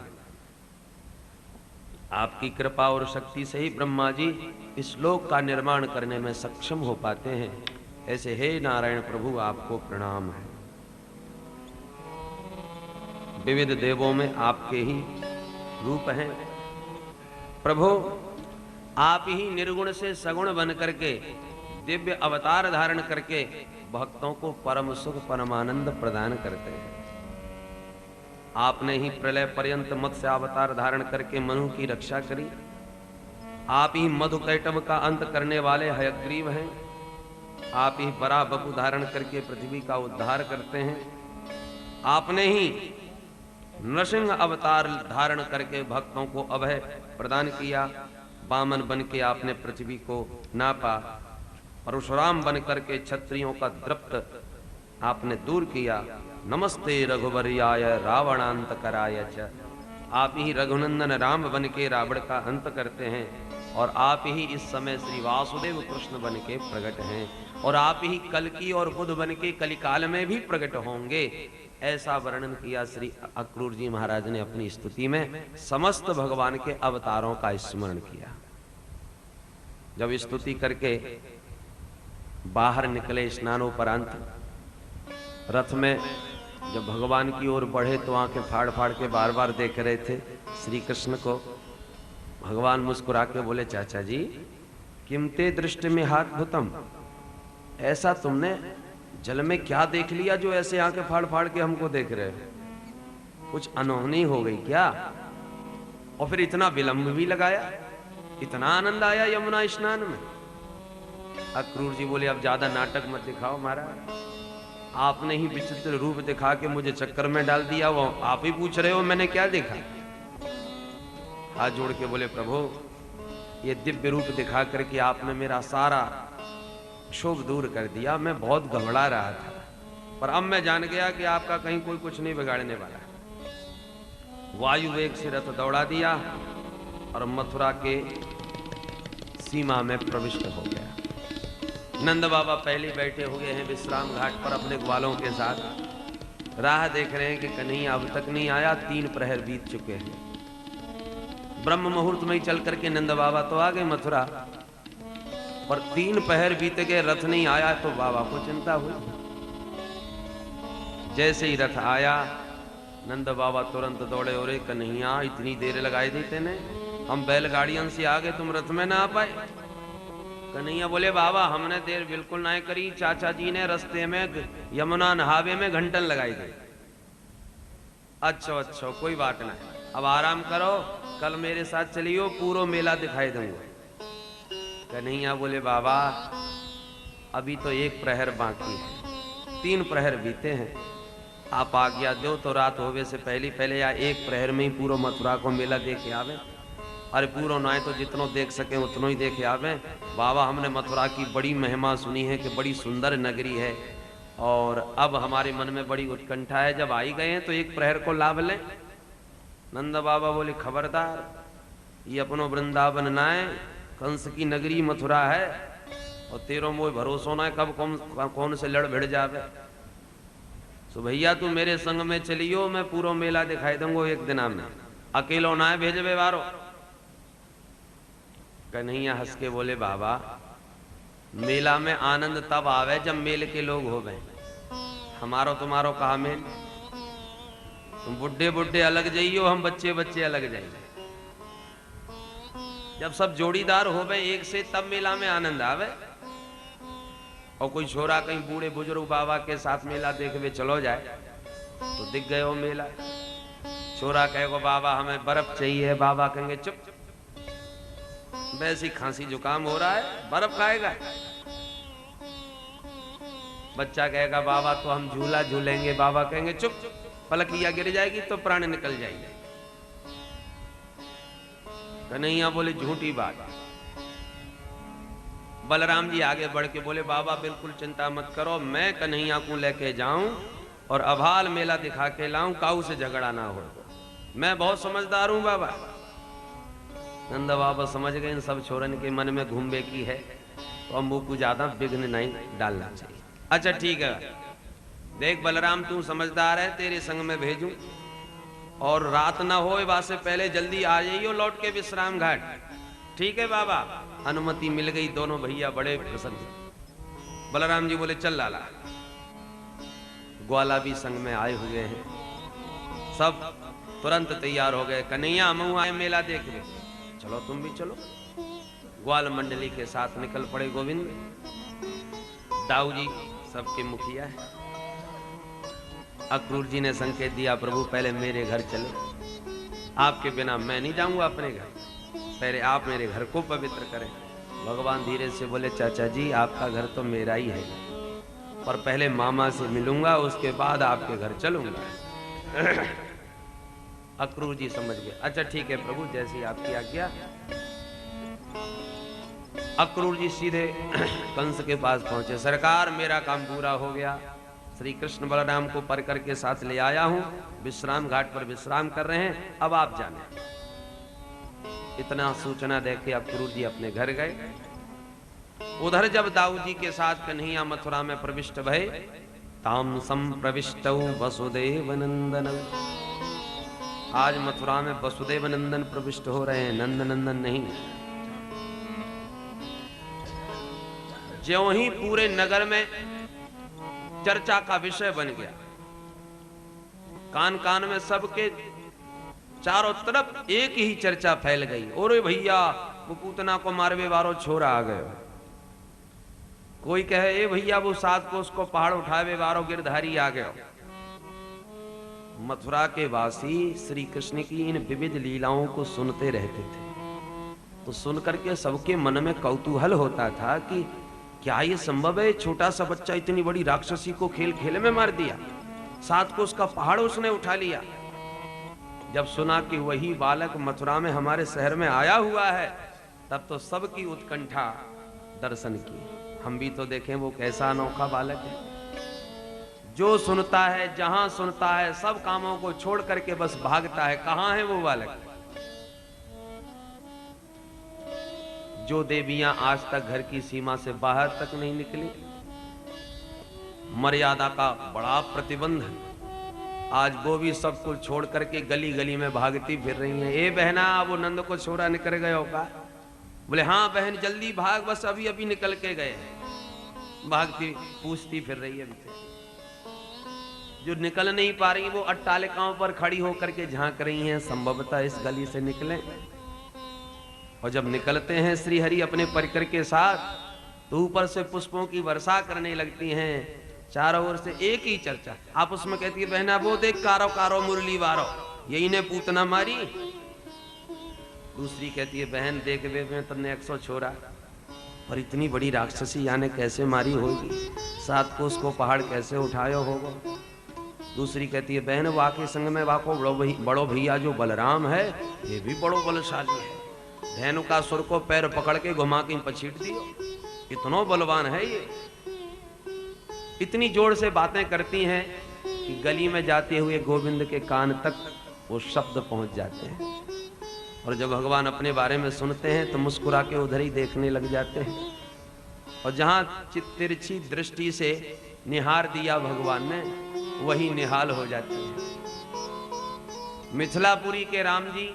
आपकी कृपा और शक्ति से ही ब्रह्मा जी इस लोक का निर्माण करने में सक्षम हो पाते हैं। ऐसे हे नारायण प्रभु आपको प्रणाम है। विविध देवों में आपके ही रूप हैं। प्रभु आप ही निर्गुण से सगुण बन करके दिव्य अवतार धारण करके भक्तों को परम सुख परमानंद प्रदान करते हैं। आपने ही प्रलय पर्यंत मत्स्य अवतार धारण करके मनु की रक्षा करी। आप ही मधुकैटभ का अंत करने वाले हयग्रीव हैं। आप ही बरा बपु धारण करके पृथ्वी का उद्धार करते हैं। आपने ही नृसिंह अवतार धारण करके भक्तों को अभय प्रदान किया। वामन बन के आपने पृथ्वी को नापा। परशुराम बन करके क्षत्रियों का द्रप्त आपने दूर किया। नमस्ते रघुवरियाय रावणांत कराय च। आप ही रघुनंदन राम बन के रावण का अंत करते हैं। और आप ही इस समय श्री वासुदेव कृष्ण बन के प्रकट हैं। और आप ही कल्कि और बुध बन के कलिकाल में भी प्रकट होंगे। ऐसा वर्णन किया श्री अक्रूर जी महाराज ने अपनी स्तुति में। समस्त भगवान के अवतारों का स्मरण किया। जब स्तुति करके बाहर निकले स्नानोपरांत, रथ में जब भगवान की ओर बढ़े तो आंखें फाड़ फाड़ के बार बार देख रहे थे श्री कृष्ण को। भगवान मुस्कुरा के बोले, चाचा जी किमते दृष्टि में हाथ भूतम, ऐसा तुमने जल में क्या देख लिया जो ऐसे आंखें फाड़ फाड़ के हमको देख रहे हो? कुछ अनहोनी हो गई क्या? और फिर इतना विलंब भी लगाया, इतना आनंद आया यमुना स्नान में। अक्रूर जी बोले, अब ज्यादा नाटक मत दिखाओ महाराज, आपने ही विचित्र रूप दिखा के मुझे चक्कर में डाल दिया। वो आप ही पूछ रहे हो मैंने क्या देखा? हाथ जोड़ के बोले, प्रभु ये दिव्य रूप दिखा करके आपने मेरा सारा क्षोभ दूर कर दिया। मैं बहुत घबरा रहा था, पर अब मैं जान गया कि आपका कहीं कोई कुछ नहीं बिगाड़ने वाला। वायु वेग से रथ दौड़ा दिया और मथुरा के सीमा में प्रविष्ट हो गया। नंद बाबा पहले बैठे हुए हैं विश्राम घाट पर अपने ग्वालों के साथ। राह देख रहे हैं कि कन्हैया अब तक नहीं आया। 3 प्रहर बीत चुके हैं। ब्रह्म मुहूर्त में ही चल करके नंद बाबा तो आ गए मथुरा, पर 3 प्रहर बीत गए, रथ नहीं आया तो बाबा को चिंता हुई। जैसे ही रथ आया नंद बाबा तुरंत दौड़े, और कन्हैया इतनी देर लगाई दी तेने, हम बैलगाड़ियों से आ गए, तुम रथ में ना आ पाए। कन्हैया बोले, बाबा हमने देर बिल्कुल ना करी, चाचा जी ने रास्ते में यमुना नहावे में घंटन लगाई दी। अच्छा अच्छा कोई बात ना, अब आराम करो, कल मेरे साथ चलियो, पूरा मेला दिखाई दूंगा। कन्हैया बोले, बाबा अभी तो 1 प्रहर बाकी है, 3 प्रहर बीते हैं, आप आज्ञा दो तो रात होवे से पहले या 1 प्रहर में ही पूरा मथुरा को मेला देखे आवे। अरे पूरा ना तो जितनो देख सके उतनो ही देखे आवे। बाबा हमने मथुरा की बड़ी महिमा सुनी है कि बड़ी सुंदर नगरी है, और अब हमारे मन में बड़ी उत्कंठा है, जब आई गए हैं तो 1 प्रहर को लाभ लें। नंद बाबा बोले, खबरदार, ये अपनो वृंदावन ना है, कंस की नगरी मथुरा है, और तेरो मोह भरोसा ना है कब कौन से लड़ भिड़ जावे। तो भैया तू मेरे संग में चलियो, मैं पूरा मेला दिखाई दूंगा 1 दिना में, अकेलो ना है भेजबे वारो। कन्हैया हंस के बोले, बाबा मेला में आनंद तब आवे जब मेल के लोग हो गए, हमारो तुम्हारो कहा मेल? तुम बुड्ढे बुड्ढे अलग जाइयो, हम बच्चे बच्चे अलग जाइए। जब सब जोड़ीदार हो गए एक से, तब मेला में आनंद आवे। और कोई छोरा कहीं बूढ़े बुजुर्ग बाबा के साथ मेला देखवे चलो जाए तो दिख गए हो मेला। छोरा कहेगा, बाबा हमें बर्फ चाहिए, बाबा कहेंगे चुप, वैसी खांसी जुकाम हो रहा है, बर्फ खाएगा। बच्चा कहेगा, बाबा तो हम झूला झूलेंगे, बाबा कहेंगे चुप, पलकिया गिर जाएगी तो प्राण निकल जाएंगे। कन्हैया बोले, झूठी बात। बलराम जी आगे बढ़ के बोले, बाबा बिल्कुल चिंता मत करो, मैं कन्हैया को लेके जाऊं और अभाल मेला दिखा के लाऊं, काऊ से झगड़ा ना हो, मैं बहुत समझदार हूं बाबा। नंद बाबा समझ गए इन सब छोरन के मन में घूमबे की है, तो अम्बू को ज्यादा विघ्न नहीं डालना चाहिए। अच्छा ठीक है, देख बलराम तू समझदार है, तेरे संग में भेजूं, और रात ना हो बात से पहले जल्दी आ जाइयो लौट के विश्राम घाट। ठीक है बाबा। अनुमति मिल गई, दोनों भैया बड़े प्रसन्न। बलराम जी बोले, चल लाला। ग्वाला भी संग में आए हुए हैं, सब तुरंत तैयार हो गए। कन्हैया हम आए मेला देखने, चलो तुम भी चलो। ग्वाल मंडली के साथ निकल पड़े गोविंद। दाऊ जी सबके मुखिया है। अक्रूर जी ने संकेत दिया, प्रभु पहले मेरे घर चले, आपके बिना मैं नहीं जाऊंगा अपने घर, पहले आप मेरे घर को पवित्र करें। भगवान धीरे से बोले, चाचा जी आपका घर तो मेरा ही है, पर पहले मामा से मिलूंगा, उसके बाद आपके घर चलूंगा। अक्रूर जी समझ गए, अच्छा ठीक है प्रभु, जैसी आपकी आज्ञा। अक्रूर जी सीधे कंस के पास पहुंचे। सरकार मेरा काम पूरा हो गया, श्री कृष्ण बलराम को पर करके साथ ले आया हूं, विश्राम घाट पर विश्राम कर रहे हैं, अब आप जाने। इतना सूचना देके अक्रूर जी अपने घर गए। उधर जब दाऊ जी के साथ कन्हैया मथुरा में प्रविष्ट भये, ताम संप्रविष्टौ वसुदेव नंदन। आज मथुरा में वसुदेव नंदन प्रविष्ट हो रहे हैं, नंद नंदन नहीं। ज्यों ही पूरे नगर में चर्चा का विषय बन गया, कान कान में सबके चारों तरफ एक ही चर्चा फैल गई, ओरे भैया वो पूतना को मारवे वारो छोरा आ गए। कोई कहे ए भैया वो 7 कोस को पहाड़ उठावे वारो गिरधारी आ गए। मथुरा के वासी श्री कृष्ण की इन विविध लीलाओं को सुनते रहते थे, तो सुनकर के सबके मन में कौतूहल होता था कि क्या ये संभव है, छोटा सा बच्चा इतनी बड़ी राक्षसी को खेल खेल में मार दिया, 7 कोस का पहाड़ उसने उठा लिया। जब सुना कि वही बालक मथुरा में हमारे शहर में आया हुआ है, तब तो सबकी उत्कंठा दर्शन की। हम भी तो देखें वो कैसा अनोखा बालक है, जो सुनता है, जहां सुनता है, सब कामों को छोड़ करके बस भागता है। कहां है वो बालक? जो देवियां आज तक घर की सीमा से बाहर तक नहीं निकली, मर्यादा का बड़ा प्रतिबंध है, आज वो भी सब कुछ छोड़ करके गली गली में भागती फिर रही हैं। ए बहना, वो नंद को छोरा निकल गए होगा? बोले हाँ बहन जल्दी भाग, बस अभी अभी निकल के गए। भागती पूछती फिर रही है। जो निकल नहीं पा रही वो अट्टालिकाओं पर खड़ी होकर के झांक रही हैं, संभवतः इस गली से निकलें। और जब निकलते हैं श्री हरि अपने परिकर के साथ, तो ऊपर से पुष्पों की वर्षा करने लगती हैं। चारों ओर से एक ही चर्चा, आपस में कहती है बहना वो देख कारो कारो मुरली वारो, यही ने पूतना मारी। दूसरी कहती है बहन देख वे तुमने 100 छोरा, और इतनी बड़ी राक्षसी याने कैसे मारी होगी, 7 कोस को पहाड़ कैसे उठाया होगा। दूसरी कहती है बहन वाके संग में वाको बड़ो भैया जो बलराम है, ये भी बड़ो बलशाली है, धेनुकासुर को पैर पकड़ के घुमा के पछीट दियो, इतना बलवान है ये। इतनी जोर से बातें करती हैं कि गली में जाते हुए गोविंद के कान तक वो शब्द पहुंच जाते हैं। और जब भगवान अपने बारे में सुनते हैं तो मुस्कुरा के उधर ही देखने लग जाते हैं। और जहां तिरछी दृष्टि से निहार दिया भगवान ने, वही निहाल हो जाती है। मिथिलापुरी के राम जी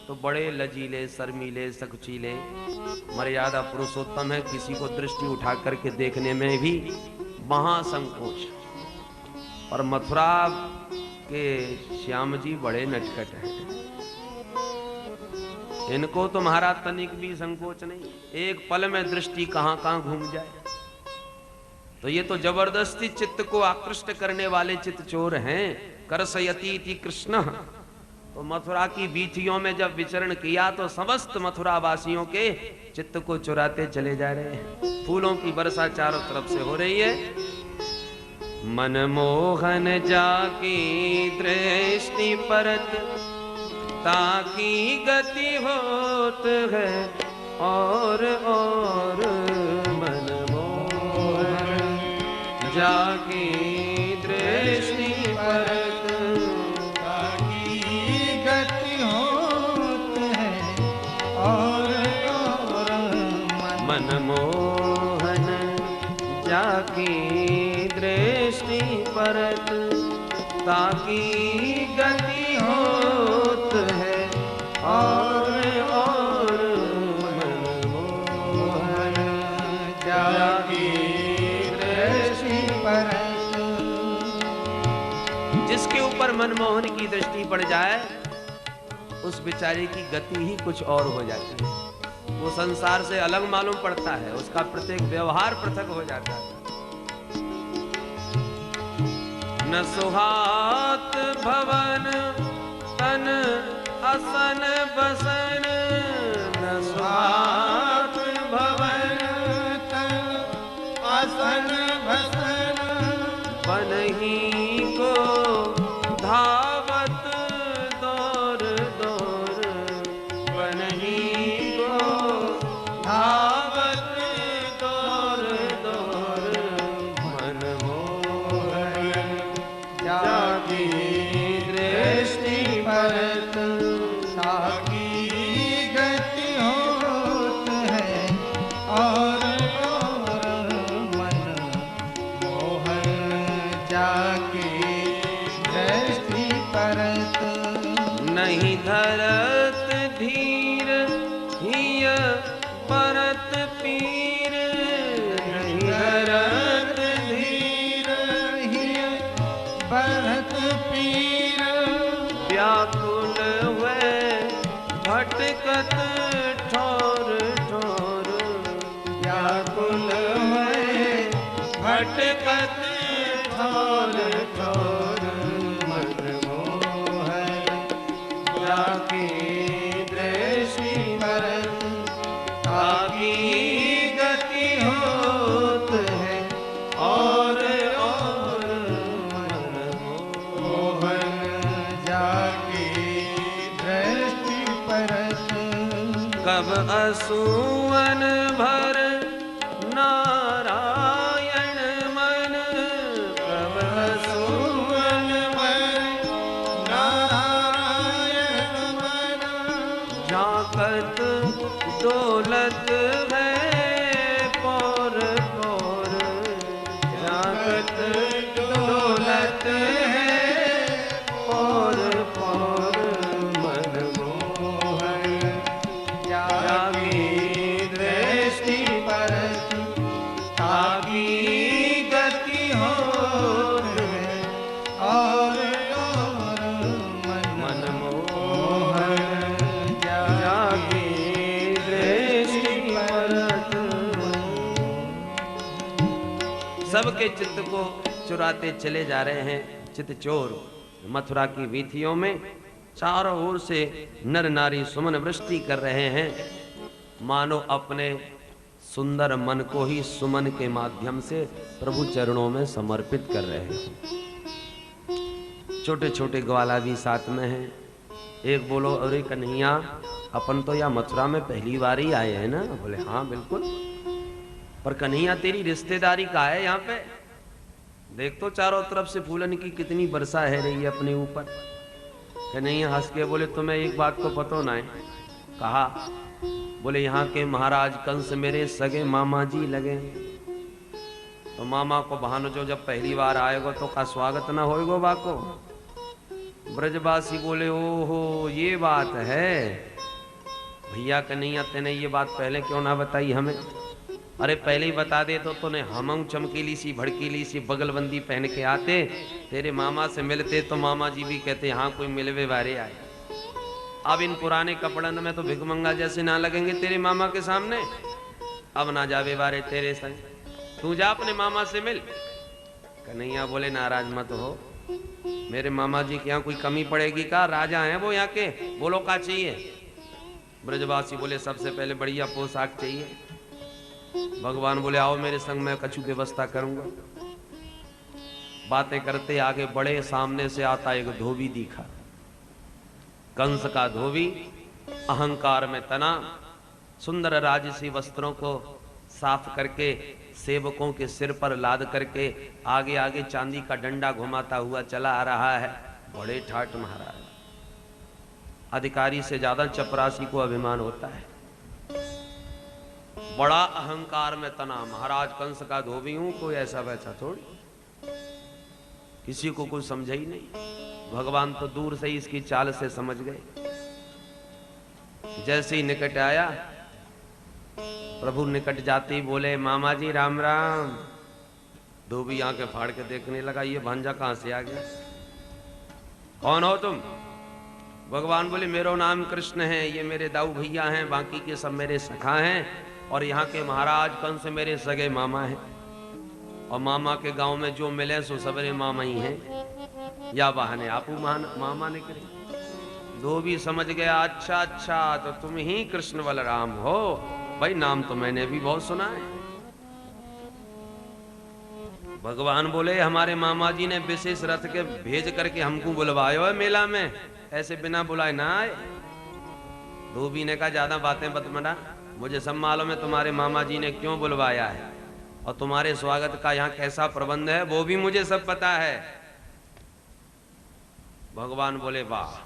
तो बड़े लजीले, शर्मीले, सकुचीले, मर्यादा पुरुषोत्तम है, किसी को दृष्टि उठा करके देखने में भी महासंकोच। और मथुरा के श्याम जी बड़े नटखट हैं, इनको तुम्हारा तनिक भी संकोच नहीं, एक पल में दृष्टि कहां कहां घूम जाए। तो ये तो जबरदस्ती चित्त को आकृष्ट करने वाले चित्त चोर हैं। करसयति कृष्ण। तो मथुरा की बीथियों में जब विचरण किया तो समस्त मथुरा वासियों के चित्त को चुराते चले जा रहे हैं। फूलों की वर्षा चारों तरफ से हो रही है। मनमोहन जाकी दृष्टि परत, ताकि गति होत है और मनमोहन जाकी दृष्टि परत, ताकि गति होत है और मनमोहन जाकी दृष्टि परत, ताकि गति होत है और मनमोहन जाकी दृष्टि परत। जिसके ऊपर मनमोहन की दृष्टि पड़ जाए, उस बेचारे की गति ही कुछ और हो जाती है। वो संसार से अलग मालूम पड़ता है, उसका प्रत्येक व्यवहार पृथक हो जाता है। न सुहात भवन तन असन बसन, न सुहात भवन तन असन भसन, बनही को धावत दौर दौर, बनही को धावत दौर दौर, मन मोहन जागी दृष्टि परत, ताकी गति होत है और मन मोहन जाकी दृष्टि परत। नहीं धरत धीर हिय परत पीर, नहीं धरत धीर हिय भरत पीर, व्याकुल हुए भटकत ठोर ठोर, व्याकुल हुए भटकत ठोर ठोर, मन मोहन जाकी दृष्टि परत, ताकी गति होत है और मन मोहन जाकी दृष्टि परत। कब असुवन भर नारायण मन, कब सुवन भर नारायण मन, झांकत डोलत है पौर पौर, झांकत डोलत है पौर पौर, मन मोहन जागी दृष्टि परत, ताकी गति होत है और मन मोहन जागी दृष्टि परत। सबके चित्त को चुराते चले जा रहे हैं चित्त चोर। मथुरा की वीथियों में चारों ओर से नर नारी सुमन वृष्टि कर रहे हैं, मानो अपने सुंदर मन को ही सुमन के माध्यम से प्रभु चरणों में समर्पित कर रहे हैं। छोटे छोटे ग्वाला भी साथ में हैं। एक बोलो, अरे कन्हैया अपन तो यहाँ मथुरा में पहली बार ही आए हैं ना? बोले हाँ बिल्कुल, पर कन्हैया तेरी रिश्तेदारी का है यहाँ पे, देख तो चारों तरफ से फूलन की कितनी वर्षा है रही है अपने ऊपर। कन्हैया हंस के बोले तुम्हें एक बात को पता ना है? कहा, बोले यहाँ के महाराज कंस मेरे सगे मामा जी लगे, तो मामा को बहानो जो जब पहली बार आएगो तो का स्वागत ना होएगो बाको। ब्रजवासी बोले ओहो ये बात है, भैया कन्हैया तेने ये बात पहले क्यों ना बताई हमें? अरे पहले ही बता दे तो तूने हम चमकीली सी भड़कीली सी बगलबंदी पहन के आते, तेरे मामा से मिलते तो मामा जी भी कहते हाँ कोई मिलवे वारे आए। अब इन पुराने कपड़न में तो भिखमंगा जैसे ना लगेंगे तेरे मामा के सामने। अब ना जावे वारे तेरे संग, तू जा अपने मामा से मिल। कन्हैया बोले नाराज मत हो, मेरे मामा जी के यहाँ कोई कमी पड़ेगी का? राजा हैं वो यहाँ के, बोलो का चाहिए? ब्रजवासी बोले सबसे पहले बढ़िया पोशाक चाहिए। भगवान बोले आओ मेरे संग, मैं कछु व्यवस्था करूंगा। बातें करते आगे बढ़े, सामने से आता एक धोबी दिखा, कंस का धोबी, अहंकार में तना, सुंदर राजसी वस्त्रों को साफ करके सेवकों के सिर पर लाद करके आगे आगे चांदी का डंडा घुमाता हुआ चला आ रहा है। बड़े ठाठ महाराज, अधिकारी से ज्यादा चपरासी को अभिमान होता है। बड़ा अहंकार में तना, महाराज कंस का धोबी हूं, कोई ऐसा वैसा थोड़ी, किसी को कुछ समझा ही नहीं। भगवान तो दूर से ही इसकी चाल से समझ गए। जैसे ही निकट आया, प्रभु निकट जाते ही बोले मामा जी राम राम। धोबी आंखें फाड़ के देखने लगा, ये भांजा कहां से आ गया? कौन हो तुम? भगवान बोले मेरो नाम कृष्ण है, ये मेरे दाऊ भैया हैं, बाकी के सब मेरे सखा हैं, और यहाँ के महाराज कंस मेरे सगे मामा हैं, और मामा के गांव में जो मिले सो सबरे मामा ही हैं, या बहाने आपू मामा निकले। धोबी समझ गया, अच्छा अच्छा तो तुम ही कृष्ण बलराम हो, भाई नाम तो मैंने भी बहुत सुना है। भगवान बोले हमारे मामा जी ने विशेष रथ के भेज करके हमको बुलवायो है मेला में, ऐसे बिना बुलाए ना आए। धोबी ने कहा ज्यादा बातें मत बना, मुझे सब मालूम है तुम्हारे मामा जी ने क्यों बुलवाया है, और तुम्हारे स्वागत का यहाँ कैसा प्रबंध है वो भी मुझे सब पता है। भगवान बोले वाह,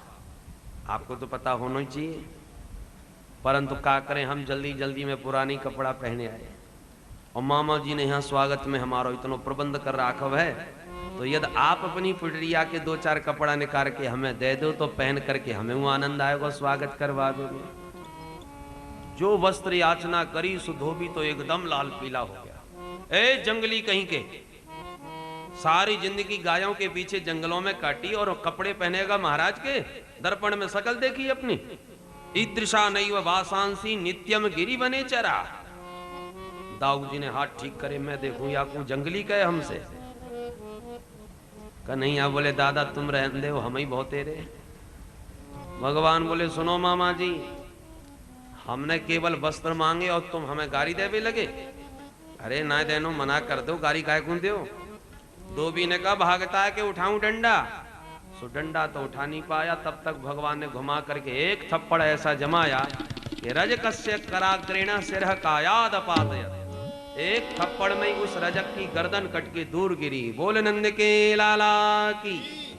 आपको तो पता होना ही चाहिए, परंतु क्या करें, हम जल्दी जल्दी में पुरानी कपड़ा पहने आए, और मामा जी ने यहाँ स्वागत में हमारा इतना प्रबंध कर रखा है, तो यदि आप अपनी पुटरिया के 2-4 कपड़ा निकाल के हमें दे दो तो पहन करके हमें वो आनंद आएगा, स्वागत करवा दोगे। जो वस्त्र याचना करी सो धोबी तो एकदम लाल पीला हो गया। ए जंगली कहीं के, सारी जिंदगी गायों के पीछे जंगलों में काटी और कपड़े पहनेगा महाराज के, दर्पण में शकल देखी अपनी। ईदृशा नैव वासांसी नित्यम गिरी बने चरा। दाऊ जी ने हाथ ठीक करे, मैं देखूं या को जंगली कहे हमसे। कन्हैया बोले दादा तुम रहने दो, हम ही बहुत तेरे। भगवान बोले सुनो मामा जी, हमने केवल वस्त्र मांगे और तुम हमें गाड़ी देवे लगे। अरे ना देनो, मना कर दो, गाड़ी काहे को दो। धोबी ने कहा भागता है कि उठाऊं डंडा, सो डंडा तो उठा नहीं पाया। तब तक भगवान ने घुमा करके एक थप्पड़ ऐसा जमाया कि रज कस्य कराग्रेण सिरह कायाद पातयत। एक थप्पड़ में उस रजक की गर्दन कट के दूर गिरी। बोल नंद के लाला की।